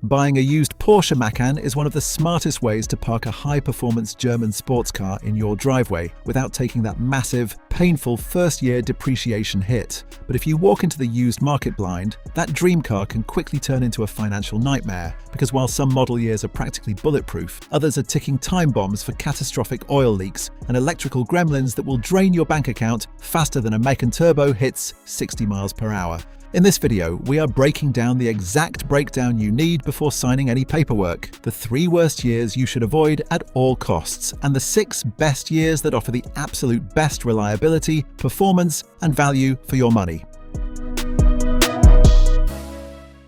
Buying a used Porsche Macan is one of the smartest ways to park a high-performance German sports car in your driveway without taking that massive, painful first-year depreciation hit. But if you walk into the used market blind, that dream car can quickly turn into a financial nightmare, because while some model years are practically bulletproof, others are ticking time bombs for catastrophic oil leaks and electrical gremlins that will drain your bank account faster than a Macan Turbo hits 60 miles per hour. In this video, we are breaking down the exact breakdown you need before signing any paperwork, the 3 worst years you should avoid at all costs, and the 6 best years that offer the absolute best reliability, performance, and value for your money.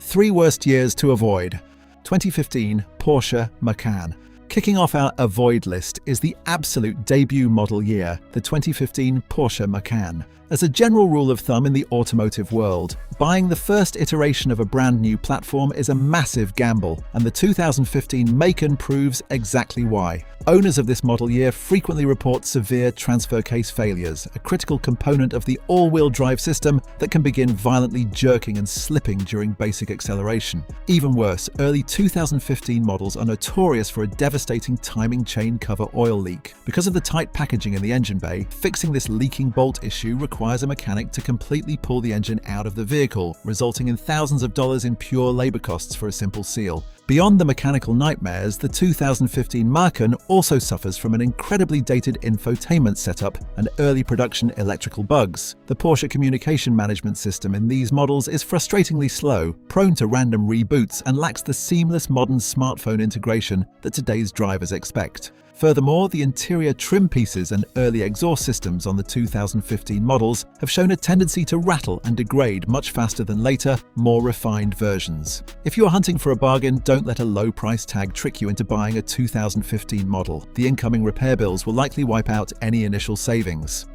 3 worst years to avoid. 2015 Porsche Macan. Kicking off our avoid list is the absolute debut model year, the 2015 Porsche Macan. As a general rule of thumb in the automotive world, buying the first iteration of a brand new platform is a massive gamble, and the 2015 Macan proves exactly why. Owners of this model year frequently report severe transfer case failures, a critical component of the all-wheel drive system that can begin violently jerking and slipping during basic acceleration. Even worse, early 2015 models are notorious for a devastating timing chain cover oil leak. Because of the tight packaging in the engine bay, fixing this leaking bolt issue requires a mechanic to completely pull the engine out of the vehicle, resulting in thousands of dollars in pure labor costs for a simple seal. Beyond the mechanical nightmares, the 2015 Macan also suffers from an incredibly dated infotainment setup and early production electrical bugs. The Porsche communication management system in these models is frustratingly slow, prone to random reboots, and lacks the seamless modern smartphone integration that today's drivers expect. Furthermore, the interior trim pieces and early exhaust systems on the 2015 models have shown a tendency to rattle and degrade much faster than later, more refined versions. If you are hunting for a bargain, don't let a low price tag trick you into buying a 2015 model. The incoming repair bills will likely wipe out any initial savings.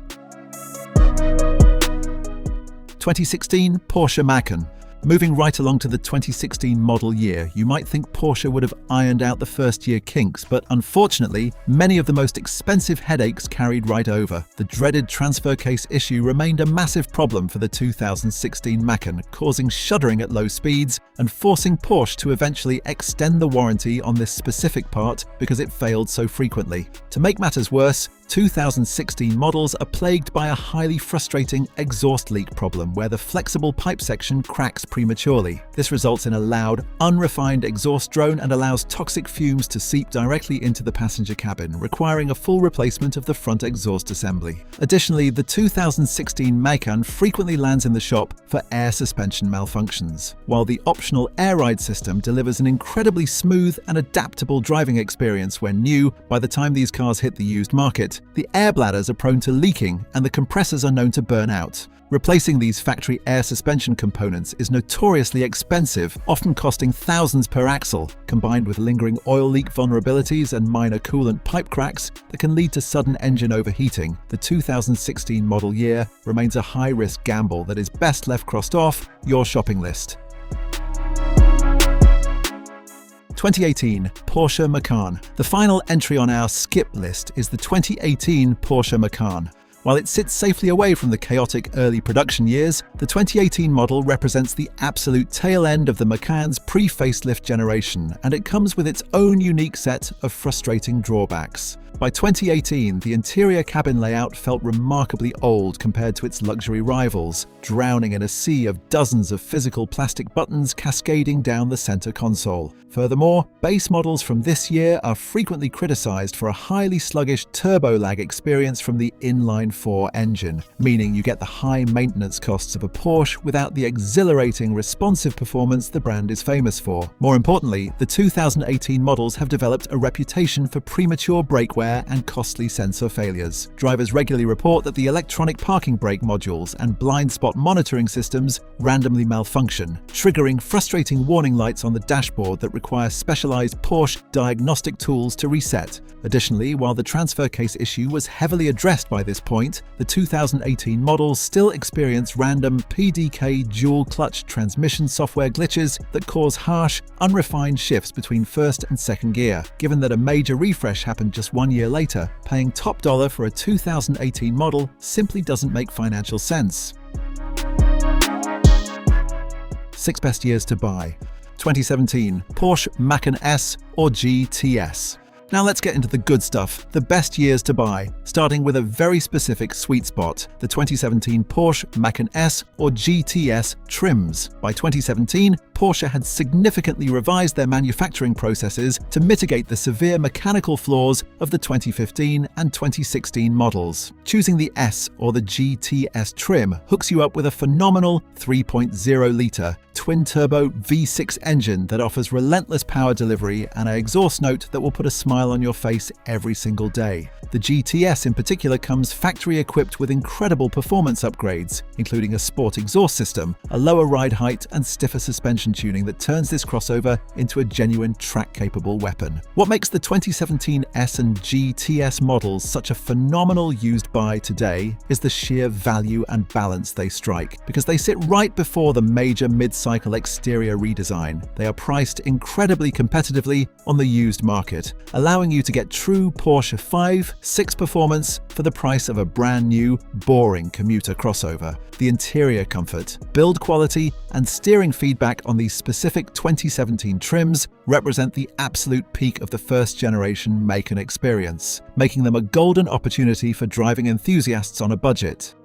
2016 Porsche Macan. Moving right along to the 2016 model year, you might think Porsche would have ironed out the first-year kinks, but unfortunately, many of the most expensive headaches carried right over. The dreaded transfer case issue remained a massive problem for the 2016 Macan, causing shuddering at low speeds and forcing Porsche to eventually extend the warranty on this specific part because it failed so frequently. To make matters worse, 2016 models are plagued by a highly frustrating exhaust leak problem where the flexible pipe section cracks prematurely. This results in a loud, unrefined exhaust drone and allows toxic fumes to seep directly into the passenger cabin, requiring a full replacement of the front exhaust assembly. Additionally, the 2016 Macan frequently lands in the shop for air suspension malfunctions. While the optional air ride system delivers an incredibly smooth and adaptable driving experience when new, by the time these cars hit the used market, the air bladders are prone to leaking and the compressors are known to burn out. Replacing these factory air suspension components is notoriously expensive, often costing thousands per axle, combined with lingering oil leak vulnerabilities and minor coolant pipe cracks that can lead to sudden engine overheating. The 2016 model year remains a high-risk gamble that is best left crossed off your shopping list. 2018 Porsche Macan. The final entry on our skip list is the 2018 Porsche Macan. While it sits safely away from the chaotic early production years, the 2018 model represents the absolute tail end of the Macan's pre-facelift generation, and it comes with its own unique set of frustrating drawbacks. By 2018, the interior cabin layout felt remarkably old compared to its luxury rivals, drowning in a sea of dozens of physical plastic buttons cascading down the center console. Furthermore, base models from this year are frequently criticized for a highly sluggish turbo lag experience from the inline-4 engine, meaning you get the high maintenance costs of a Porsche without the exhilarating responsive performance the brand is famous for. More importantly, the 2018 models have developed a reputation for premature brake wear and costly sensor failures. Drivers regularly report that the electronic parking brake modules and blind spot monitoring systems randomly malfunction, triggering frustrating warning lights on the dashboard that require specialized Porsche diagnostic tools to reset. Additionally, while the transfer case issue was heavily addressed by this point, the 2018 models still experience random PDK dual-clutch transmission software glitches that cause harsh, unrefined shifts between first and second gear. Given that a major refresh happened just 1 year later, paying top dollar for a 2018 model simply doesn't make financial sense. 6 best years to buy. 2017 Porsche Macan S or GTS. Now let's get into the good stuff, the best years to buy, starting with a very specific sweet spot, the 2017 Porsche Macan S or GTS trims. By 2017, Porsche had significantly revised their manufacturing processes to mitigate the severe mechanical flaws of the 2015 and 2016 models. Choosing the S or the GTS trim hooks you up with a phenomenal 3.0-litre twin-turbo V6 engine that offers relentless power delivery and an exhaust note that will put a smile on your face every single day. The GTS in particular comes factory-equipped with incredible performance upgrades, including a sport exhaust system, a lower ride height and stiffer suspension tuning that turns this crossover into a genuine track-capable weapon. What makes the 2017 S and GTS models such a phenomenal used buy today is the sheer value and balance they strike, because they sit right before the major mid-cycle exterior redesign. They are priced incredibly competitively on the used market, allowing you to get true Porsche 5/6 performance for the price of a brand new, boring commuter crossover. The interior comfort, build quality, and steering feedback on these specific 2017 trims represent the absolute peak of the first-generation Macan experience, making them a golden opportunity for driving enthusiasts on a budget.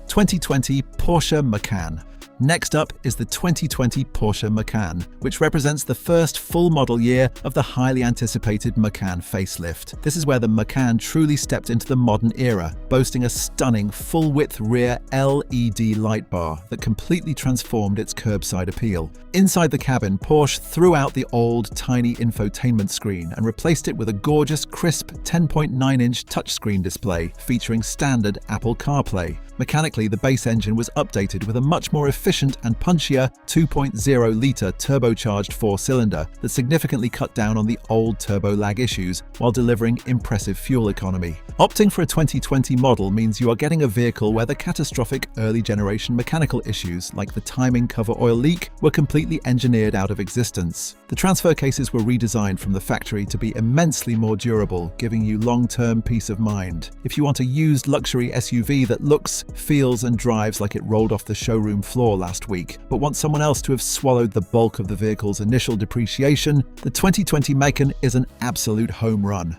2020 Porsche Macan. Next up is the 2020 Porsche Macan, which represents the first full model year of the highly anticipated Macan facelift. This is where the Macan truly stepped into the modern era, boasting a stunning full-width rear LED light bar that completely transformed its curbside appeal. Inside the cabin, Porsche threw out the old, tiny infotainment screen and replaced it with a gorgeous, crisp 10.9-inch touchscreen display featuring standard Apple CarPlay. Mechanically, the base engine was updated with a much more efficient and punchier 2.0-litre turbocharged four-cylinder that significantly cut down on the old turbo lag issues while delivering impressive fuel economy. Opting for a 2020 model means you are getting a vehicle where the catastrophic early-generation mechanical issues like the timing cover oil leak were completely engineered out of existence. The transfer cases were redesigned from the factory to be immensely more durable, giving you long-term peace of mind. If you want a used luxury SUV that looks, feels and drives like it rolled off the showroom floor last week, but want someone else to have swallowed the bulk of the vehicle's initial depreciation, the 2020 Macan is an absolute home run.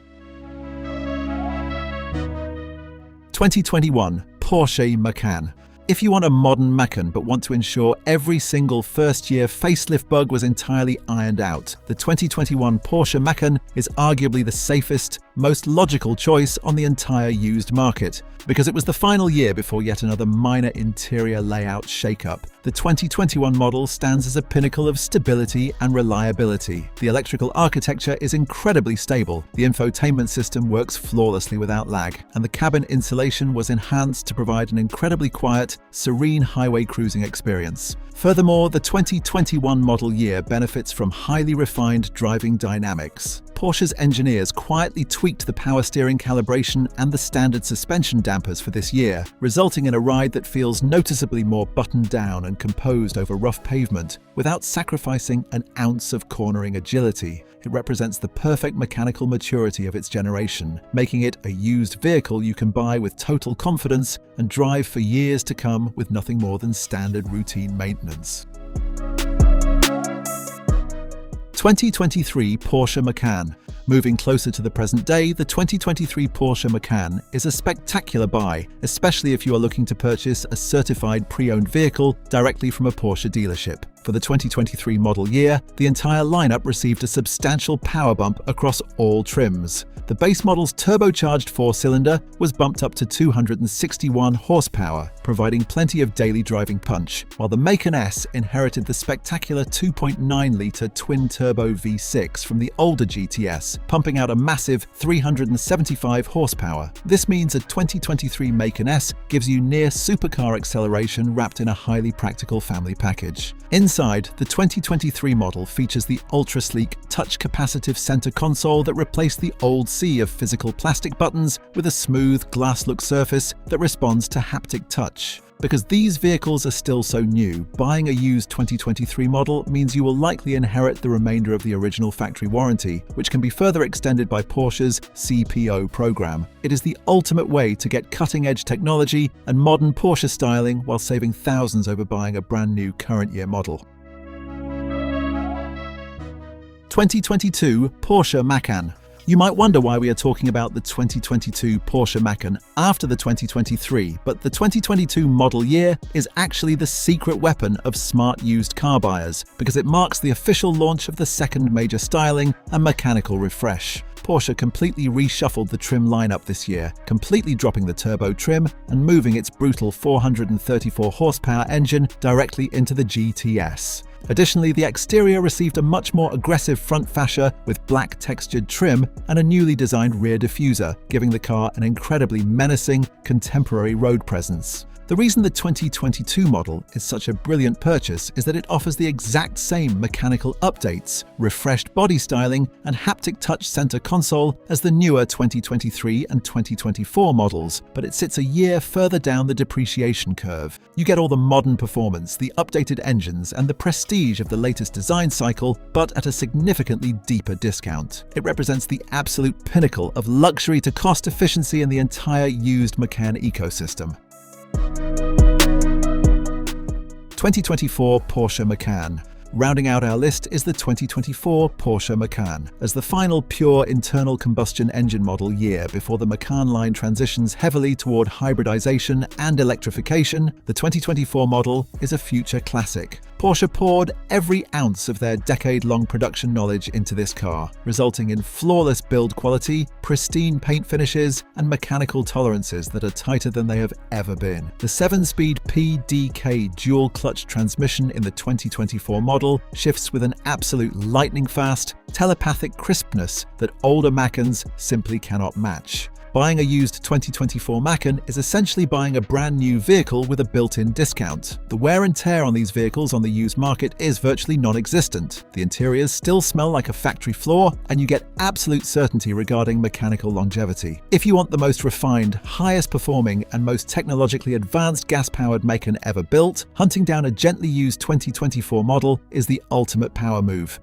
2021 Porsche Macan. If you want a modern Macan but want to ensure every single first-year facelift bug was entirely ironed out, the 2021 Porsche Macan is arguably the safest, most logical choice on the entire used market, because it was the final year before yet another minor interior layout shakeup. The 2021 model stands as a pinnacle of stability and reliability. The electrical architecture is incredibly stable, the infotainment system works flawlessly without lag, and the cabin insulation was enhanced to provide an incredibly quiet, serene highway cruising experience. Furthermore, the 2021 model year benefits from highly refined driving dynamics. Porsche's engineers quietly tweaked the power steering calibration and the standard suspension dampers for this year, resulting in a ride that feels noticeably more buttoned down and composed over rough pavement, without sacrificing an ounce of cornering agility. It represents the perfect mechanical maturity of its generation, making it a used vehicle you can buy with total confidence and drive for years to come with nothing more than standard routine maintenance. 2023 Porsche Macan. Moving closer to the present day, the 2023 Porsche Macan is a spectacular buy, especially if you are looking to purchase a certified pre-owned vehicle directly from a Porsche dealership. For the 2023 model year, the entire lineup received a substantial power bump across all trims. The base model's turbocharged four-cylinder was bumped up to 261 horsepower, providing plenty of daily driving punch, while the Macan S inherited the spectacular 2.9-litre twin-turbo V6 from the older GTS, pumping out a massive 375 horsepower. This means a 2023 Macan S gives you near supercar acceleration wrapped in a highly practical family package. Inside, the 2023 model features the ultra-sleek, touch-capacitive center console that replaced the old sea of physical plastic buttons with a smooth, glass-look surface that responds to haptic touch. Because these vehicles are still so new, buying a used 2023 model means you will likely inherit the remainder of the original factory warranty, which can be further extended by Porsche's CPO program. It is the ultimate way to get cutting-edge technology and modern Porsche styling while saving thousands over buying a brand new current year model. 2022 Porsche Macan. You might wonder why we are talking about the 2022 Porsche Macan after the 2023, but the 2022 model year is actually the secret weapon of smart used car buyers because it marks the official launch of the second major styling and mechanical refresh. Porsche completely reshuffled the trim lineup this year, completely dropping the turbo trim and moving its brutal 434 horsepower engine directly into the GTS. Additionally, the exterior received a much more aggressive front fascia with black textured trim and a newly designed rear diffuser, giving the car an incredibly menacing, contemporary road presence. The reason the 2022 model is such a brilliant purchase is that it offers the exact same mechanical updates, refreshed body styling, and haptic touch center console as the newer 2023 and 2024 models, but it sits a year further down the depreciation curve. You get all the modern performance, the updated engines, and the prestige of the latest design cycle, but at a significantly deeper discount. It represents the absolute pinnacle of luxury to cost efficiency in the entire used Macan ecosystem. 2024 Porsche Macan. Rounding out our list is the 2024 Porsche Macan, as the final pure internal combustion engine model year before the Macan line transitions heavily toward hybridization and electrification. The 2024 model is a future classic. Porsche poured every ounce of their decade-long production knowledge into this car, resulting in flawless build quality, pristine paint finishes, and mechanical tolerances that are tighter than they have ever been. The 7-speed PDK dual-clutch transmission in the 2024 model shifts with an absolute lightning-fast, telepathic crispness that older Macans simply cannot match. Buying a used 2024 Macan is essentially buying a brand new vehicle with a built-in discount. The wear and tear on these vehicles on the used market is virtually non-existent. The interiors still smell like a factory floor, and you get absolute certainty regarding mechanical longevity. If you want the most refined, highest performing, and most technologically advanced gas-powered Macan ever built, hunting down a gently used 2024 model is the ultimate power move.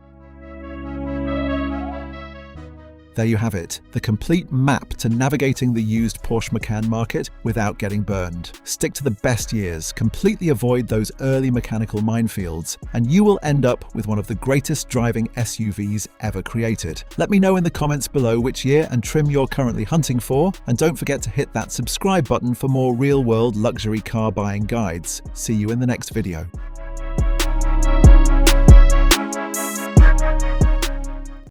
There you have it, the complete map to navigating the used Porsche Macan market without getting burned. Stick to the best years, completely avoid those early mechanical minefields, and you will end up with one of the greatest driving SUVs ever created. Let me know in the comments below which year and trim you're currently hunting for, and don't forget to hit that subscribe button for more real-world luxury car buying guides. See you in the next video.